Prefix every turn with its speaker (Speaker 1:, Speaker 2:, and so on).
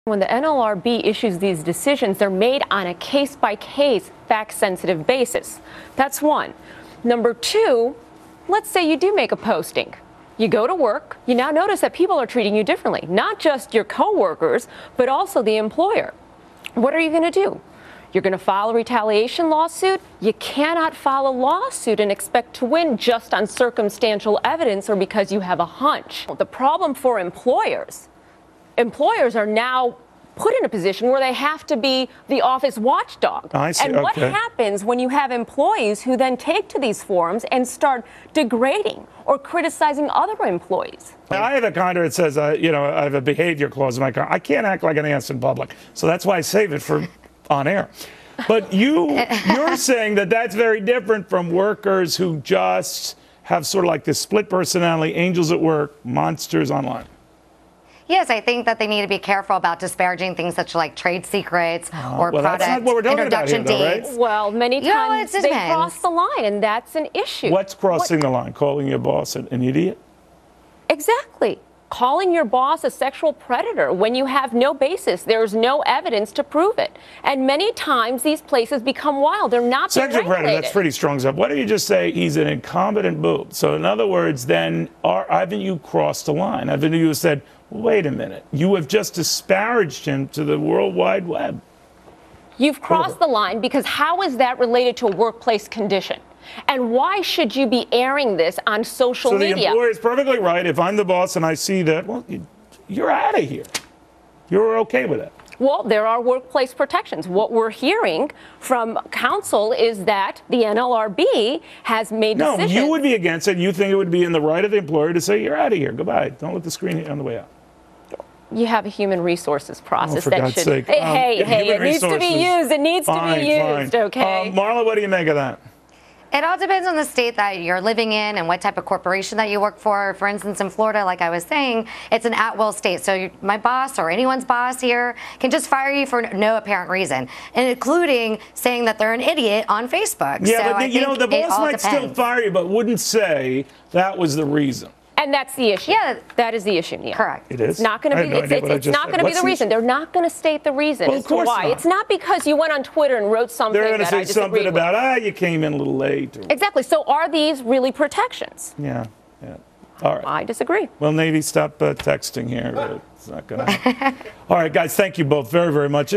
Speaker 1: When the NLRB issues these decisions, they're made on a case-by-case, fact-sensitive basis. That's one. Number two, let's say you do make a posting. You go to work, you now notice that people are treating you differently, not just your coworkers, but also the employer. What are you going to do? You're going to file a retaliation lawsuit? You cannot file a lawsuit and expect to win just on circumstantial evidence or because you have a hunch. The problem for employers are now put in a position where they have to be the office watchdog.
Speaker 2: I see.
Speaker 1: And what happens when you have employees who then take to these forums and start degrading or criticizing other employees?
Speaker 2: I have a contract that says, I have a behavior clause in my contract. I can't act like an ass in public. So that's why I save it for on air. But you're saying that that's very different from workers who just have sort of like this split personality, angels at work, monsters online.
Speaker 3: Yes, I think that they need to be careful about disparaging things such like trade secrets or product
Speaker 2: that's not what we're talking
Speaker 3: introduction
Speaker 2: about here, though,
Speaker 3: dates.
Speaker 2: right?
Speaker 1: Well, many times they cross the line, and that's an issue.
Speaker 2: What's crossing the line? Calling your boss an idiot?
Speaker 1: Exactly. Calling your boss a sexual predator when you have no basis. There's no evidence to prove it. And many times these places become wild. They're not being
Speaker 2: Sexual predator,
Speaker 1: regulated.
Speaker 2: that's pretty strong stuff. Why don't you just say he's an incompetent boob? So in other words, then haven't you crossed the line? Haven't you said, wait a minute, you have just disparaged him to the World Wide Web?
Speaker 1: You've crossed the line because how is that related to a workplace condition? And why should you be airing this on social media?
Speaker 2: So the employer is perfectly right. If I'm the boss and I see that, well, you're out of here. You're okay with it.
Speaker 1: Well, there are workplace protections. What we're hearing from counsel is that the NLRB has made decisions.
Speaker 2: No, you would be against it. You think it would be in the right of the employer to say, you're out of here. Goodbye. Don't let the screen hit you on the way out.
Speaker 1: You have a human resources process
Speaker 2: for
Speaker 1: that
Speaker 2: God's
Speaker 1: should.
Speaker 2: sake.
Speaker 1: Hey, it needs to be used. It needs to be used, okay?
Speaker 2: Marla, what do you make of that?
Speaker 3: It all depends on the state that you're living in and what type of corporation that you work for. For instance, in Florida, like I was saying, it's an at-will state. So my boss or anyone's boss here can just fire you for no apparent reason, and including saying that they're an idiot on Facebook.
Speaker 2: Yeah,
Speaker 3: so
Speaker 2: but the boss might still fire you, but wouldn't say that was the reason.
Speaker 1: And that's the issue.
Speaker 3: Yeah,
Speaker 1: that is the issue, Neil.
Speaker 3: Correct.
Speaker 2: It is.
Speaker 1: It's not going to be. It's not going to be the reason. They're not going to state the reason as to why. It's not because you went on Twitter and wrote something that I disagree with.
Speaker 2: They're going to say something about you came in a little late.
Speaker 1: Exactly. So are these really protections?
Speaker 2: Yeah. All right.
Speaker 1: I disagree.
Speaker 2: Well, Navy, stop texting here. It's not going to happen. All right, guys. Thank you both very, very much.